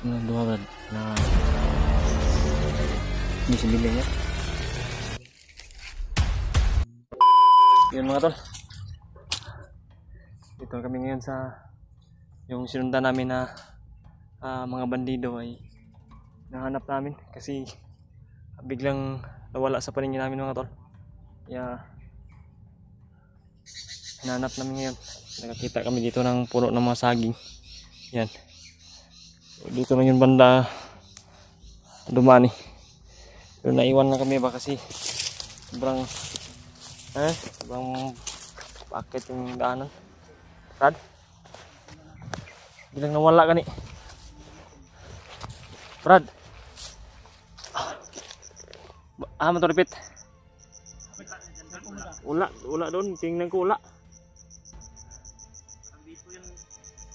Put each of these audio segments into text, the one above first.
ng duha brad na bisibilya niya. Yun mga tol, dito kami ngayon sa yung sinundan namin na mga bandido ay nahanap namin kasi biglang nawala sa paningin namin mga tol. Kaya hinanap namin ngayon. Nakakita kami dito ng puno ng mga saging. Yan. Dito na yung banda dumani. Pero naiwan na kami ba kasi sobrang bakit yung daanan. Brad, bilang nawala ka ni Brad. Maturipit. Ula doon, tingnan ko ula.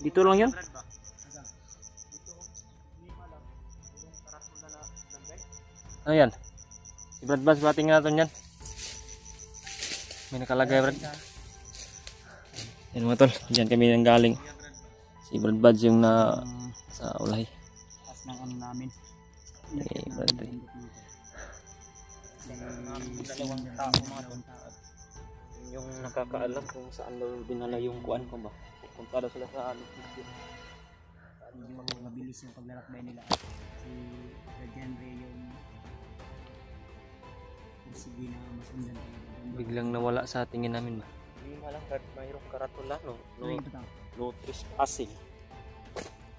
Dito lang yun. Ano yan? Si Brad Bas, bating natin yan. May nakalagay Brad. Yan mga tol, dyan kami nang galing. Si Brad Bas yung na sa ulay. As ng ano namin. Okay, Brad. Dalawang tao mga doon. Yung nakakaalam kung saan daw dinala yung kuan ko ba. Punta daw sila sa ano. Yung mabilis yung paglalakbay nila. Si Regenre yung sige na masundan. Biglang nawala sa tingin namin ba. Hindi malang mayroong karatula no. No trespassing.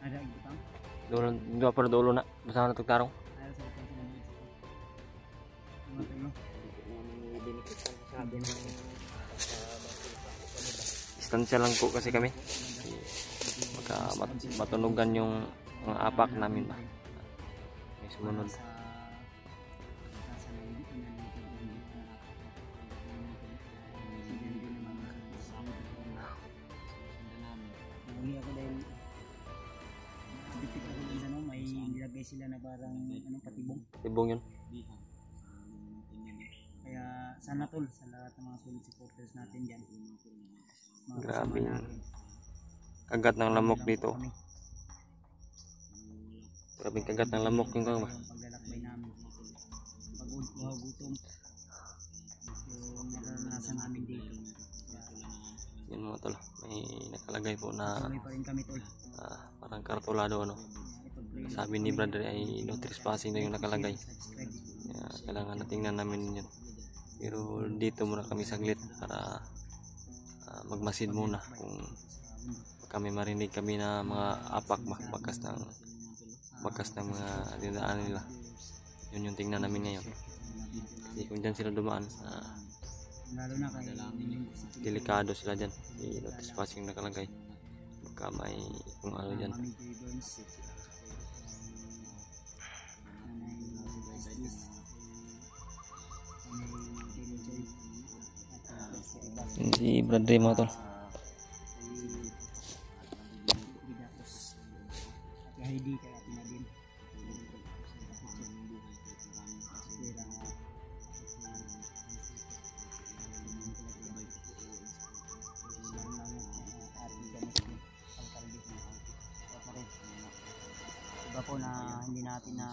Ada ito tang? Dua per dolo na. Basta na tugtarong. Ayaw sa kasi na dito. Ano tayo? Distansya lang po kasi kami. Baka matunugan yung mga apak namin ba. May sumunod. Uli ako dahil bitik ako dun sa no, may nilagay sila na parang ano, patibong. Tibong yun. Kaya sana tol sa lahat ng mga solid supporters natin dyan. Grabe yan. Kagat ng lamok dito. Grabe kagat ng lamok yung ba. Paglalakbay namin. Pagod, gutom. Yung naranasan namin dito. Yun mga tol. May nakalagay po na Tuloy pa rin kami tol. parang kartulado ano. Sabi ni brother ay no trespassing na yung nakalagay. Kailangan na tingnan namin yun. Pero dito muna kami saglit para magmasid muna kung kami marinig kami na mga apak bakas ng mga dinaan nila. Yun yung tingnan namin ngayon. Kasi kung dyan sila dumaan Lalo na kay delikado sila dyan. No trespassing nakalagay. Baka may kung ano dyan. Yun si Brad Ray mga tol. Heidi kaya pinadin. Iba po na hindi natin na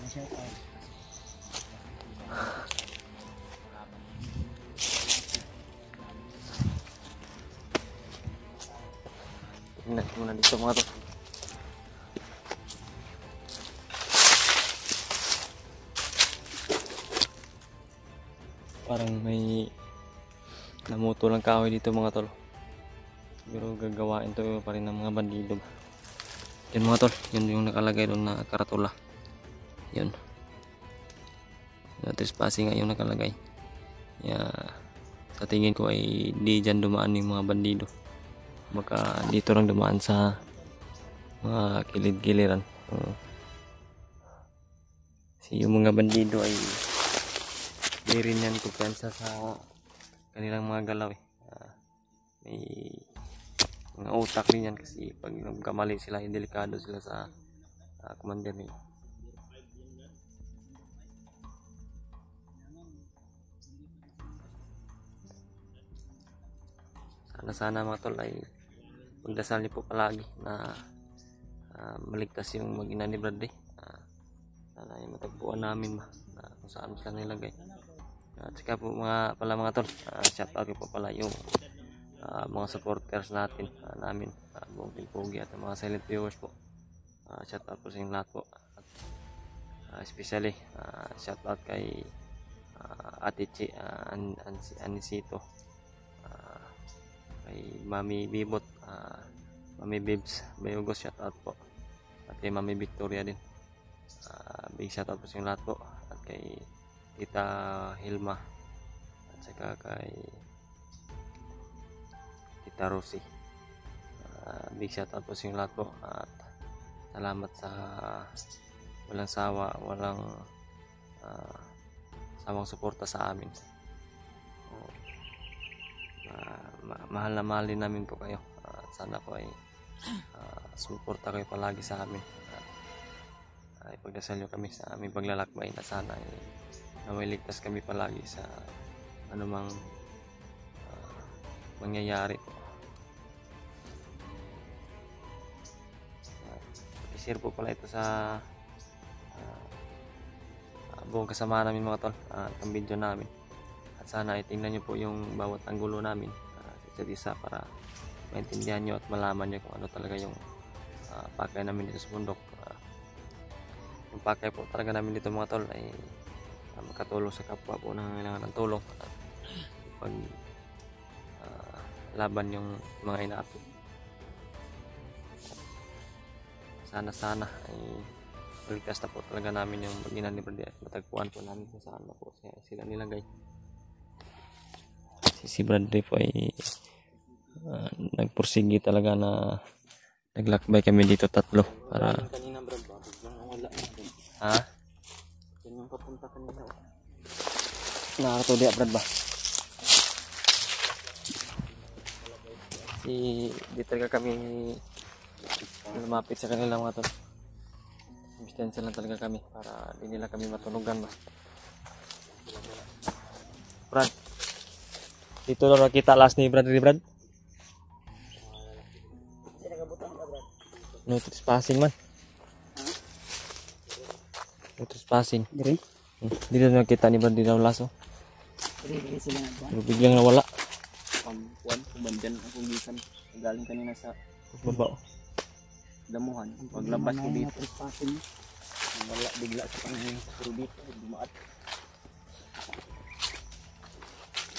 shout out. Tingnan muna dito mga tol. Parang may namuto lang kahoy dito mga tol. Pero gagawain to pa rin ng mga bandido. Yan mga tol, yun yung nakalagay doon na karatula. Yun. Trespassing nga yung nakalagay. Sa tingin ko ay di dyan dumaan yung mga bandido. Baka dito lang dumaan sa mga kilid-giliran. Yung mga bandido ay di rin yan kumpiyansa sa kanilang mga galaw eh. May mga utak din yan kasi pag nagkamali sila ay delikado sila sa commander nila. Sana mga tol ay magdasal niyo po palagi na maligtas yung mag-ina ni Bradley. Sana yung matagpuan namin ba kung saan sila nilagay. At saka po mga tol, shout out ko po pala yung mga supporters natin, namin, buong Team Pogi at mga silent viewers po. Shout out po sa inyong lahat po. Especially shout out kay Ate Chi, Anisito, kay Mami Bibot, Mami Bibs Bayogos, shout out po. At kay Mami Victoria din. Big shout out po sa inyong lahat po. At kay Tita Hilma at saka kay Tita Rosie. Big shout out po sa inyong lahat po. At salamat sa walang sawa, walang sawang suporta sa amin. Mahal na mahal din namin po kayo. Sana po ay suporta kayo palagi sa amin. Ipagdasal nyo kami sa aming paglalakbay na sana ay nawailigtas kami palagi sa anumang mangyayari po. I-share po pala ito sa buong kasama namin mga tol, itong video namin. At sana ay tingnan nyo po yung bawat anggulo namin isa't isa para maintindihan nyo at malaman nyo kung ano talaga yung pakay namin dito sa bundok. Yung pakay po talaga namin dito mga tol ay makatulong sa kapwa po na kailangan ng tulong at pag laban yung mga inaapit. Sana ay maligtas na po talaga namin yung mag-ina ni Bradley at matagpuan po namin kung saan na po sila nilagay. Si Bradley po ay nagpursigi talaga na naglakbay kami dito tatlo para Yung papunta kanina. nakakatuloy di Brad ba? Di talaga kami lumapit sa kanila mga tol. Distansya lang talaga kami para di nila kami matunugan ba. Brad, dito lang nakita last ni Brad. No trespassing man. No trespassing. Dire? Dito na nakita ni Brad daw laso. Dire sila na. Pero biglang nawala. Pampuan, kumandyan akong gisan. Galing kanina sa Baba. damuhan. Paglabas ko dito. Wala bigla sa pangingin sa puro dito. Dumaat.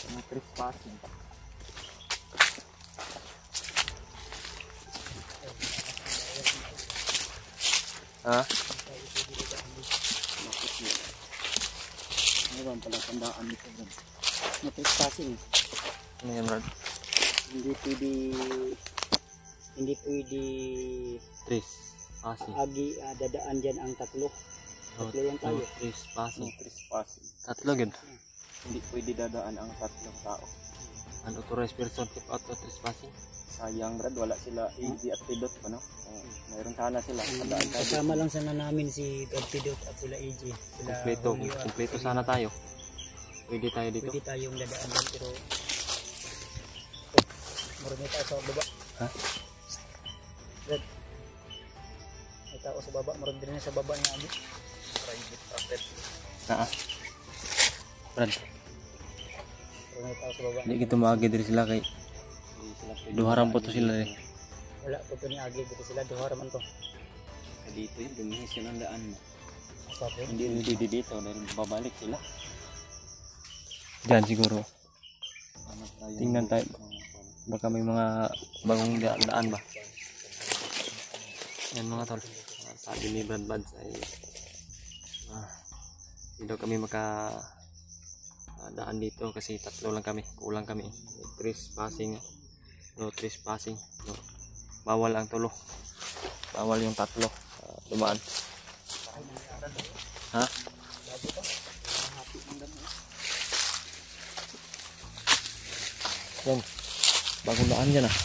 Mga trespassing. Ha? Ano ba pala tandaan dito dyan? Mga trespassing. Ano yan Brad? Hindi pwede Trespassing. dadaan dyan ang tatlo. Tatlo yan tayo. Trespassing. Trespassing. Tatlo gud. Hindi pwede dadaan ang tatlong tao. Unauthorized person keep out of trespassing. Sayang Brad, wala sila easy at pidot pa no? Mayroon sana sila. Kasama lang sana namin si Brad Pidot at sila AJ. Sila Kompleto sana tayo. Pwede tayo dito. Pwede tayong dadaan dyan pero marami tayo sa baba. Ha? Brad, may tao sa baba. Marami din sa baba niya abi. Private property. Brad, Marami tao sa baba. hindi kita maagi diri sila kay duharan po to sila eh. Wala po ito ni Agi. Dito sila. Duhara man to. Dito yung dumihis yun ang daan mo. Sabi. Hindi dito dahil babalik sila. Diyan siguro. Tingnan tayo. Baka may mga bagong daan ba. Yan mga tol. Sabi ni Brad Buds ay hindi daw kami maka daan dito kasi tatlo lang kami. Kulang kami. Trespassing. No trespassing. No. Bawal ang tulo. Bawal yung tatlo. Dumaan. Ha? Yan. Bagong daan dyan ah.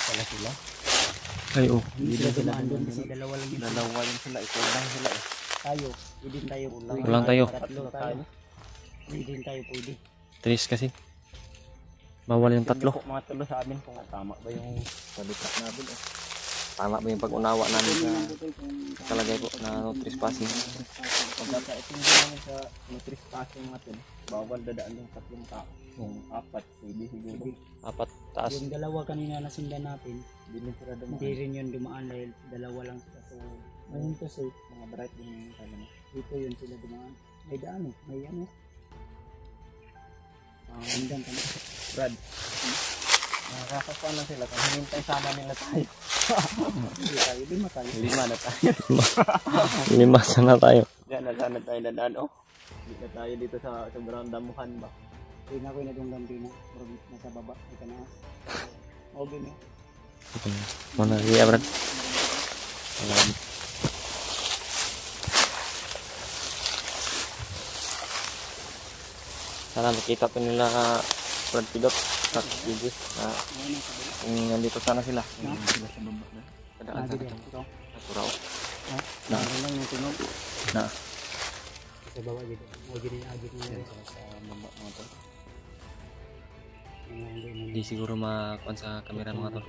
Pala sila. Ay oh. Hindi sila dumaan doon kasi dalawa lang yun. Dalawa yun sila. Ikaw lang sila eh. Tayo. Hindi din tayo. Kulang tayo. Tatlo tayo. Hindi din tayo pwede. Tres kasi. Bawal yung Hindi tatlo. po mga tulo sa amin kung tama ba yung salita namin. Tama ba yung pag-unawa namin sa Nakalagay po na no trespassing. pagkakaitindi namin sa no trespassing natin. Bawal dadaan yung 3 tao. Kung 4, hindi siguro. 4 taas. Yung dalawa kanina na sundan natin, Hindi sila hindi dumaan. rin yun dumaan dahil dalawa lang sila. So, ngayon kasi, Mga bright din yung talaga. dito yun sila dumaan. May daan eh, may ano. Sundan kami. Brad. Nakakasama na sila kung hinintay sana nila tayo. Hindi tayo, 5 tayo. 5 na tayo. 5 sana tayo. Diyan na sana tayo dadaan. Oh. Hindi na tayo dito sa sobrang damuhan ba. Hindi na ako inadunggan din na. Nasa baba, ito na. Okay na. Mana iya Brad. Sana nakita pa nila Brad Pidot at Gigi na nandito sana sila. Sila sa baba na. Padaan sana Ito. ito. Naturao. Na. Ano lang yung tunog. Na. Sa baba dito. O dito na agit nila. Sa baba mga to. Hindi siguro makuan sa camera mga tol.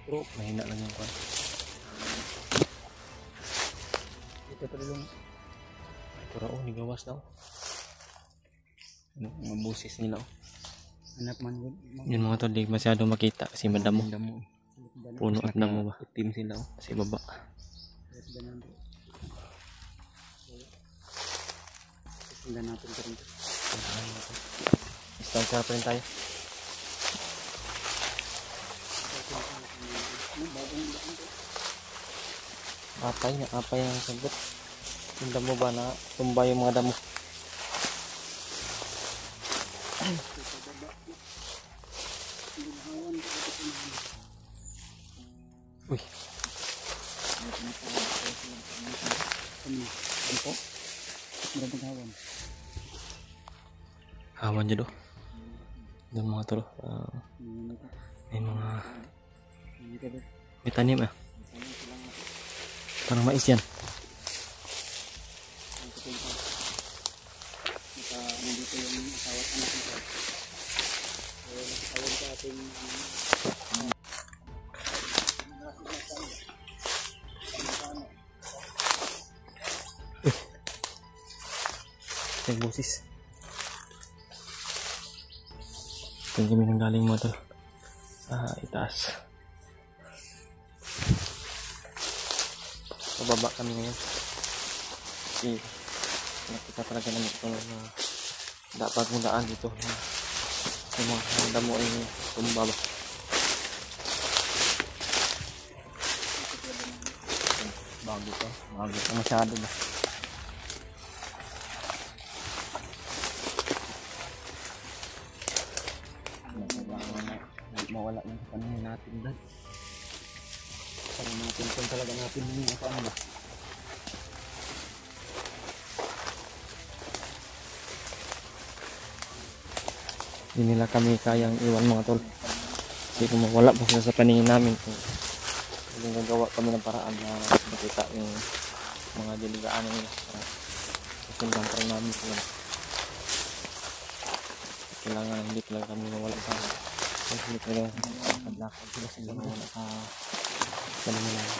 Pero Mahina lang yung kuan. ito pa rin. Naturao ni gawas daw. Mga busis nila. Anak man yun. Yun mga tol, di masyado makita kasi madamo. Damo. Puno at damo ba? Itim sila. Oh. Kasi baba. Sundan natin pa rin. Distansya pa rin tayo. Apay ang sagot. Yung damo ba na tumba yung mga damo. Uy, Ano po? Maraming hawan. hawan dyan do. Doon mga tol. May mga may tanim ah. Parang mais yan. Nandito yung asawa sa anak nito. Tawag sa ating Yung busis. Ito kami nang galing mga tol. Itaas. Pababa kami ngayon. Kasi nakita talaga namin itong dapat mong daan dito. Yung mga damo ay tumba ba. Bago to. Bago to masyado ba. Mawala yung panahon natin dad. Para natin kung talaga natin yung ano ba. Hindi nila kami kayang iwan mga tol. Kasi kung mawala pa sila sa paningin namin, kung gagawa kami ng paraan na makita yung mga diligaan nila. Susundan pa rin namin sila. Kailangan hindi talaga kami mawala sa hindi talaga kadlakad sila sila mawala sa paningin namin.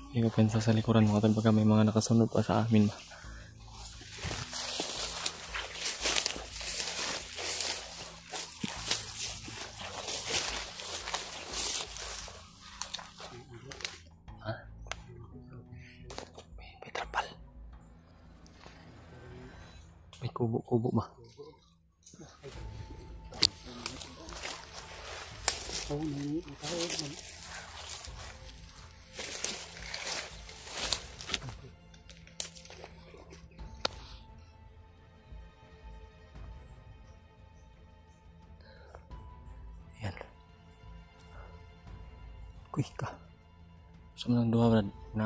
Hindi ko pensa sa likuran mga tol baka may mga nakasunod pa sa amin ba. Ha? May trapal. May kubo-kubo ba? Yan. Kuy ka. Sa mga dua Brad na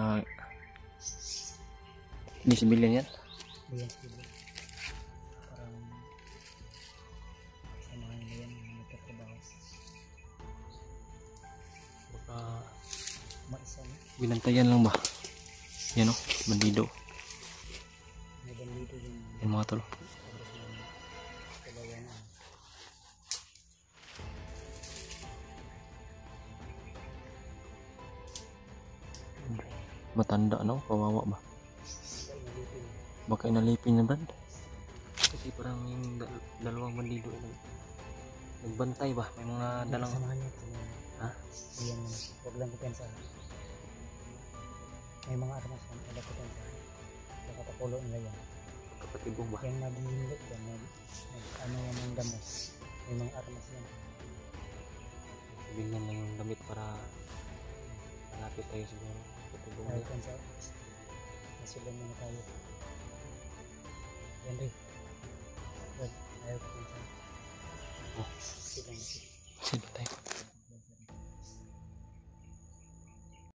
di sibilyan yan. Ayan, parang samahan nila yan, nagkatrabaho. Binantayan lang ba? Yan o, bandido. May bandido yung Yan mga tol. tapos ng kalawan na. Matanda no? Kawawa ba? Kaya nalipin. Baka inalipin na Brad. Kasi parang yung dalawang bandido nagbantay ba? May mga dalang... Samahan niyo ito. Ha? Yan, huwag lang kupensa. May mga armas yan, wala kupensa. Nakapakulo nila yan. Kapatibong ba? Yung naghihinlot yan, ano yan ng damos. May mga armas yan. Sabihin lang yung damit para malapit tayo siguro. Kapatibong Ayaw ba? kupensa. Nasulan mo na tayo. Yan rin. Ayaw kupensa. Oh. Silang.